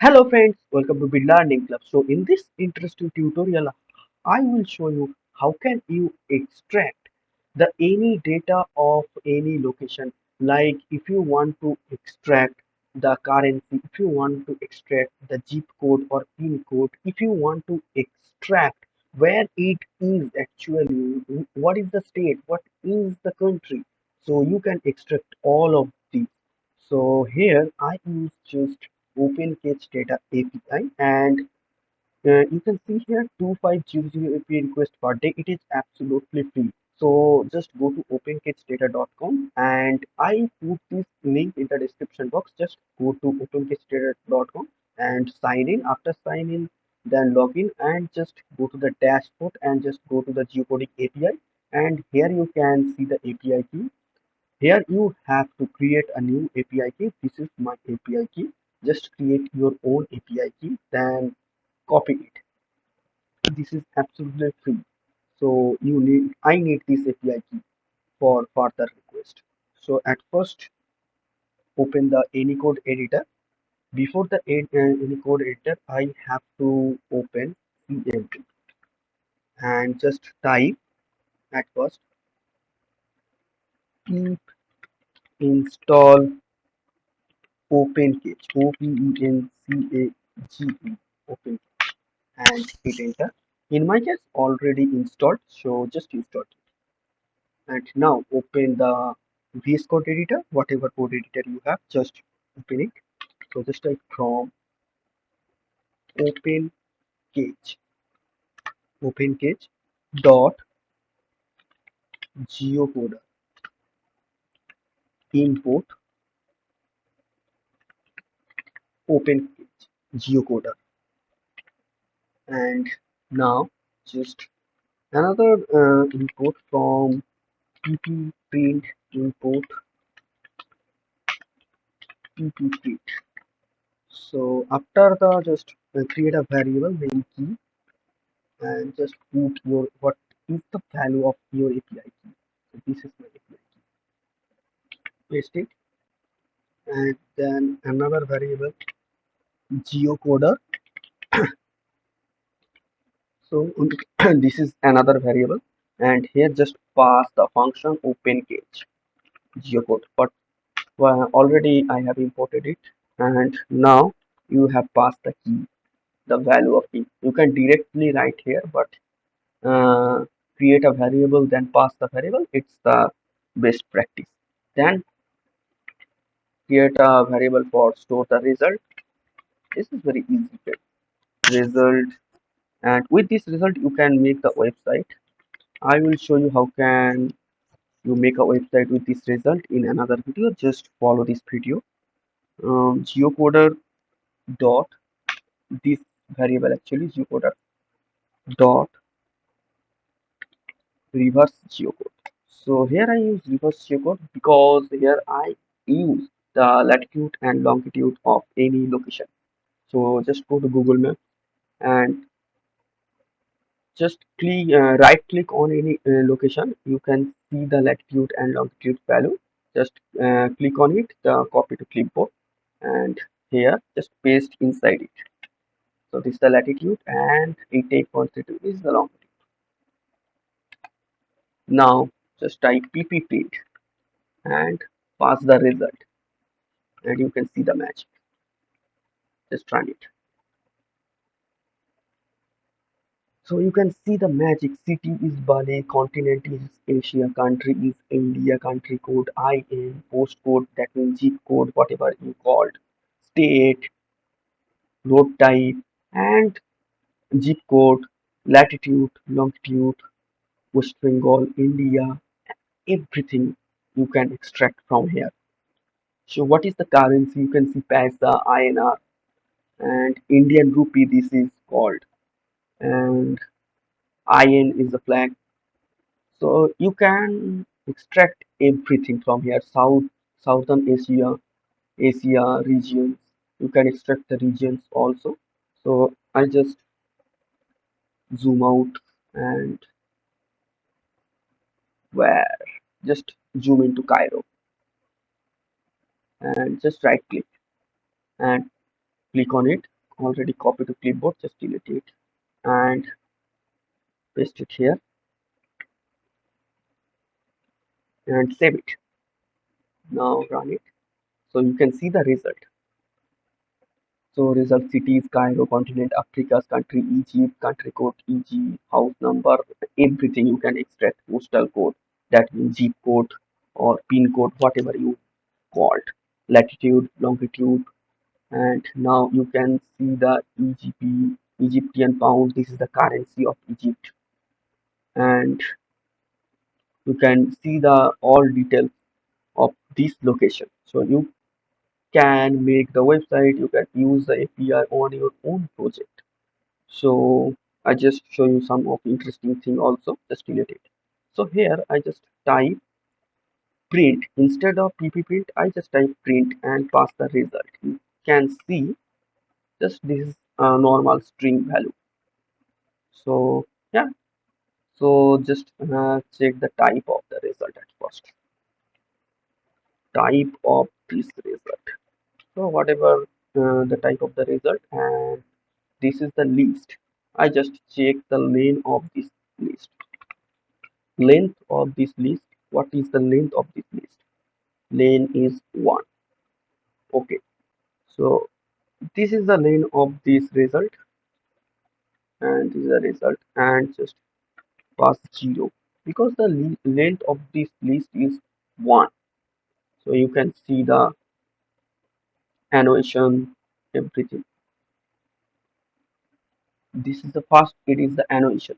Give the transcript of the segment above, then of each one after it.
Hello friends, welcome to Big Learning Club. So in this interesting tutorial, I will show you how can you extract the any data of any location. Like if you want to extract the currency, if you want to extract the zip code or pin code, if you want to extract where it is actually, what is the state, what is the country. So you can extract all of these. So here I use just Opencage Data API and you can see here 2500 API request per day. It is absolutely free. So just go to opencagedata.com and I put this link in the description box. Just go to opencagedata.com and sign in. After sign in, then log in and just go to the dashboard and just go to the geocoding API. And here you can see the API key. Here you have to create a new API key. This is my API key. Just create your own API key, then copy it. This is absolutely free. So I need this API key for further request. So at first open the Anycode editor. Before the Anycode editor, I have to open CMD and just type at first pip install opencage OPENCAGE open and hit enter. In my case, already installed, so just install it. And now open the VS Code editor, whatever code editor you have, just open it. So just type from open cage, dot geocoder import open cage geocoder. And now just another import from pp print import pp print. So after the just create a variable name key and just put your what is the value of your API key. So this is my API key. Paste it and then another variable geocoder. So this is another variable and here just pass the function open cage geocode. But already I have imported it and now you have passed the key, the value of key. You can directly write here, but uh, create a variable then pass the variable, it's the best practice. Then create a variable for store the result. This is very easy result, and with this result you can make the website. I will show you how can you make a website with this result in another video. Just follow this video. Geocoder dot this variable actually geocoder dot reverse geocode. So here I use reverse geocode because here I use the latitude and longitude of any location. So just go to Google Map and just right click on any location. You can see the latitude and longitude value. Just click on it, the copy to clipboard, and here just paste inside it. So this is the latitude and 88.32 is the longitude. Now just type pp and pass the result and you can see the match. Just run it. So you can see the magic. City is Bali, continent is Asia, country is India, country code IN, postcode that means zip code, whatever you called, state, road type, and zip code, latitude, longitude, West Bengal, India, everything you can extract from here. So what is the currency? You can see Paisa, INR, and Indian rupee. This is called, and IN is the flag. So you can extract everything from here. Southern Asia regions. You can extract the regions also. So I just zoom out and where just zoom into Cairo and just right click and Click on it. Already copy to clipboard. Just delete it and paste it here and save it. Now run it. So you can see the result. So result cities, Cairo, continent, Africa's country, Egypt, country code, EG, house number, everything you can extract, postal code, that means zip code or pin code, whatever you called, latitude, longitude, and now you can see the EGP, Egyptian pound, this is the currency of Egypt, and you can see the all details of this location. So you can make the website, you can use the API on your own project. So I just show you some of interesting thing also, just delete it. So here I just type print instead of pp print. I just type print and pass the result. You can see just this is a normal string value. So yeah, so just check the type of the result at first. Type of this result. So whatever the type of the result, and this is the list. I just check the length of this list. Length of this list. What is the length of this list? Length is 1. Okay. So this is the length of this result, and this is the result, and just pass 0 because the length of this list is 1. So you can see the annotation, everything. This is the first, it is the annotation,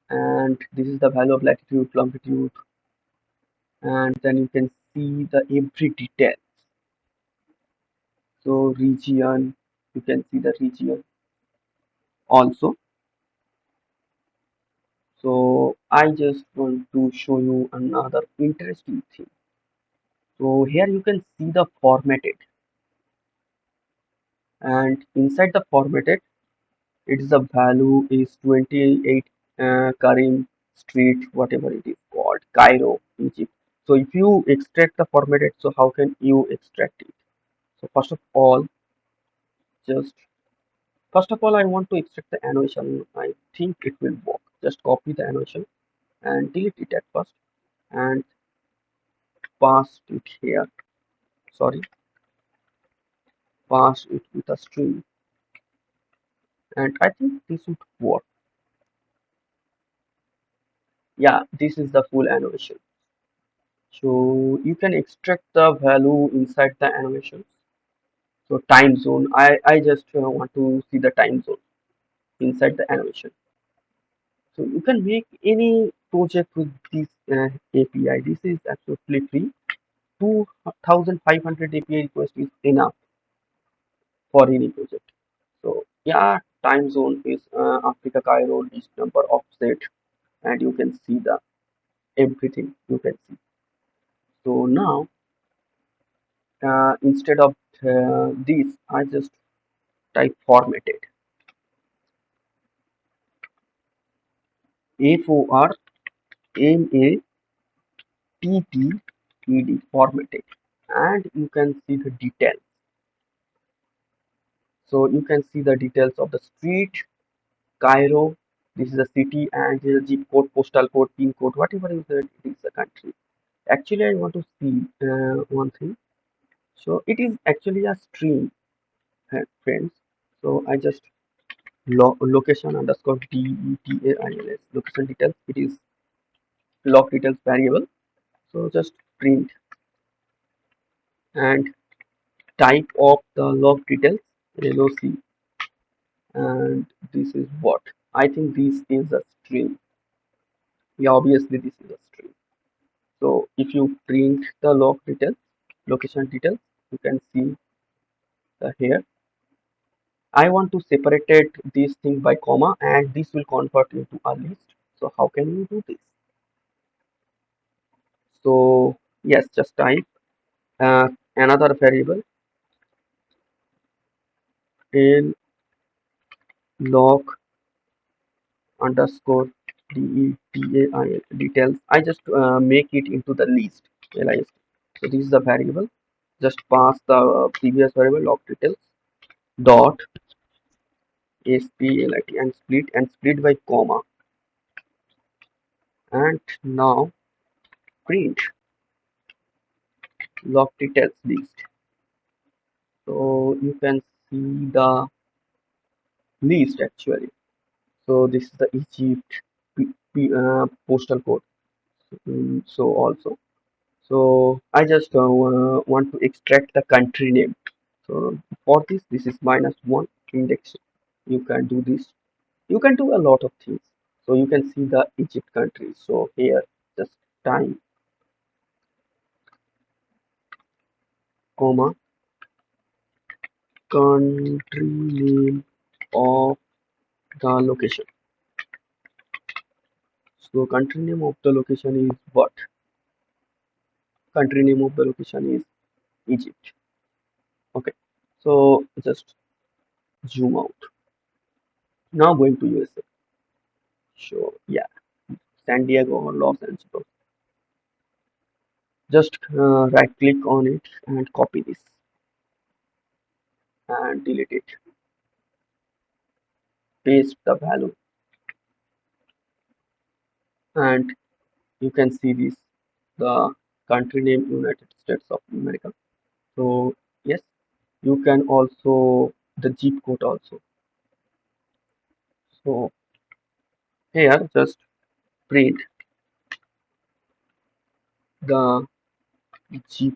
and this is the value of latitude, longitude, and then you can see the every detail. So region, you can see the region also. So I just want to show you another interesting thing. So here you can see the formatted, and inside the formatted it is the value is 28 Karim Street, whatever it is called, Cairo, Egypt. So if you extract the formatted, so how can you extract it? So just first of all I want to extract the annotation. I think it will work. Just copy the annotation and delete it at first and paste it here. Sorry, pass it with a string, and I think this would work. Yeah, this is the full animation. So you can extract the value inside the animation. So time zone, I just want to see the time zone inside the animation. So you can make any project with this API. This is absolutely free. 2,500 API request is enough for any project. So yeah, time zone is Africa, Cairo, list number, offset, and you can see the everything you can see. So now instead of this, I just type formatted. FORMATTED, formatted, and you can see the details. So you can see the details of the street, Cairo. This is a city, and this is a zip code, postal code, pin code, whatever is it is a country. Actually, I want to see one thing. So it is actually a string, friends. So I just location underscore details, location details. It is log details variable. So just print and type of the log details loc, and this is what I think this is a string. Yeah, obviously this is a string. So if you print the log details, location details, you can see here. I want to separate this thing by comma, and this will convert into a list. So how can you do this? So yes, just type another variable in log underscore detail details. I just make it into the list. So this is the variable. Just pass the previous variable log details dot split and split by comma, and now print log details list. So you can see the list actually. So this is the Egypt postal code. So also, so I just want to extract the country name. So for this is -1 index. You can do this. You can do a lot of things. So you can see the Egypt country. So here just time, comma, country name of the location. So country name of the location is what? Country name of the location is Egypt. Okay. So just zoom out. Now going to USA. So yeah, San Diego or Los Angeles. Just right click on it and copy this and delete it. Paste the value, and you can see this, the country name United States of America. So yes, you can also the zip code also. So here just print the zip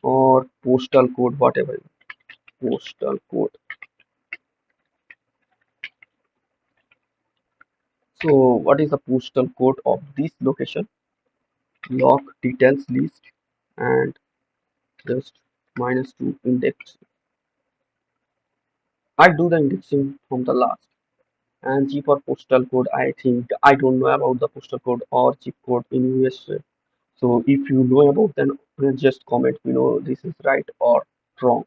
or postal code, whatever postal code. So what is the postal code of this location? Log details list and just -2 index. I do the indexing from the last. And G for postal code, I think I don't know about the postal code or zip code in USA. So if you know about, then just comment below this is right or wrong.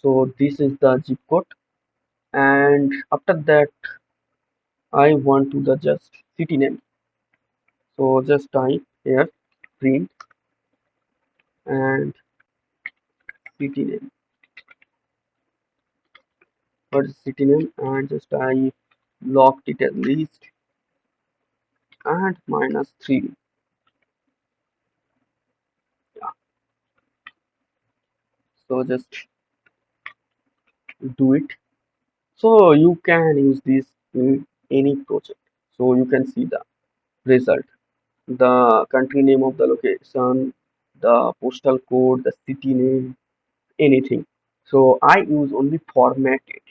So this is the zip code, and after that I want to the just city name. So just type here print and city name. What is city name? And just type log detail list and -3. Yeah. So just do it. So you can use this in any project. So you can see the result, the country name of the location, the postal code, the city name, anything. So I use only formatted.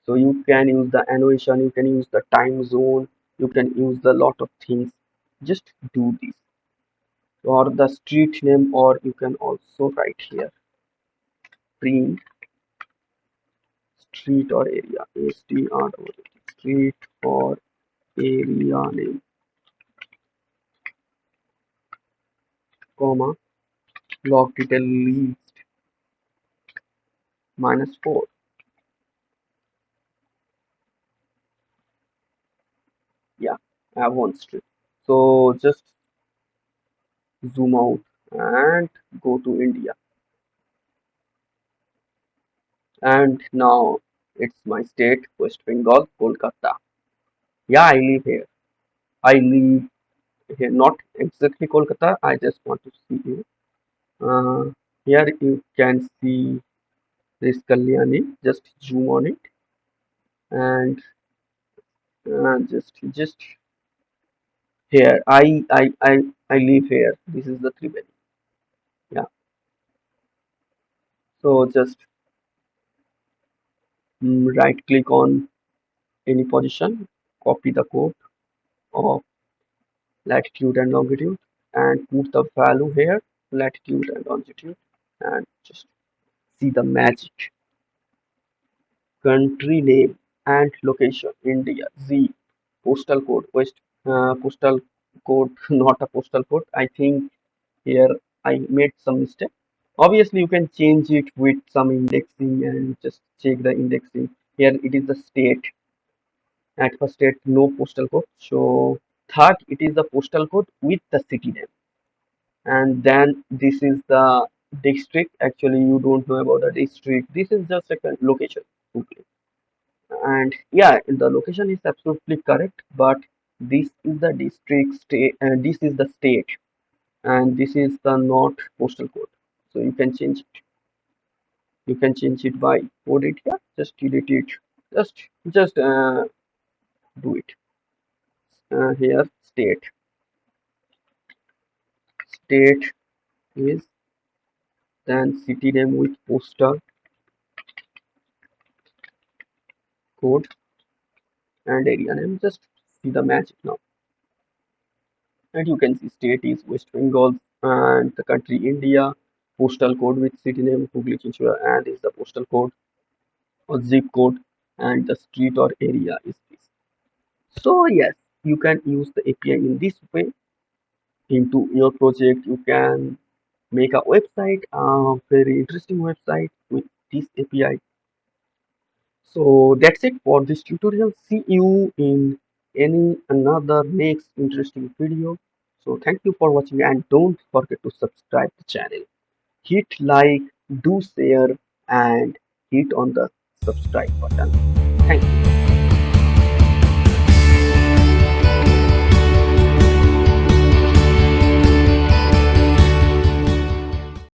So you can use the annotation, you can use the time zone, you can use the lot of things. Just do this. Or the street name, or you can also write here print street or area, street or area name, comma, log detail list -4. Yeah, I have one street. So just zoom out and go to India. And now it's my state, West Bengal, Kolkata. Yeah, I live here. I live here, not exactly Kolkata. I just want to see you. Here you can see this Kalyani. Just zoom on it and just here. I live here. This is the Triveni. Yeah. So just right click on any position, copy the code of latitude and longitude, and put the value here, latitude and longitude, and just see the magic. Country name and location India, Z, postal code West, postal code not a postal code. I think here I made some mistake. Obviously you can change it with some indexing and just check the indexing. Here it is the state. At first state no postal code, so third it is the postal code with the city name, and then this is the district. Actually, you don't know about the district. This is just a location. Okay. And yeah, the location is absolutely correct, but this is the district state, and this is the state, and this is the not postal code. So you can change it. You can change it by code it here. Just delete it. Just do it. Here state is then city name with postal code and area name. Just see the magic now. And you can see state is West Bengal and the country India, postal code with city name Hooghly Chinchura and is the postal code or zip code, and the street or area is this. So yes, you can use the API in this way into your project. You can make a website, a very interesting website with this API. So that's it for this tutorial. See you in any another next interesting video. So thank you for watching and don't forget to subscribe the channel. Hit like, do share and hit on the subscribe button. Thank you.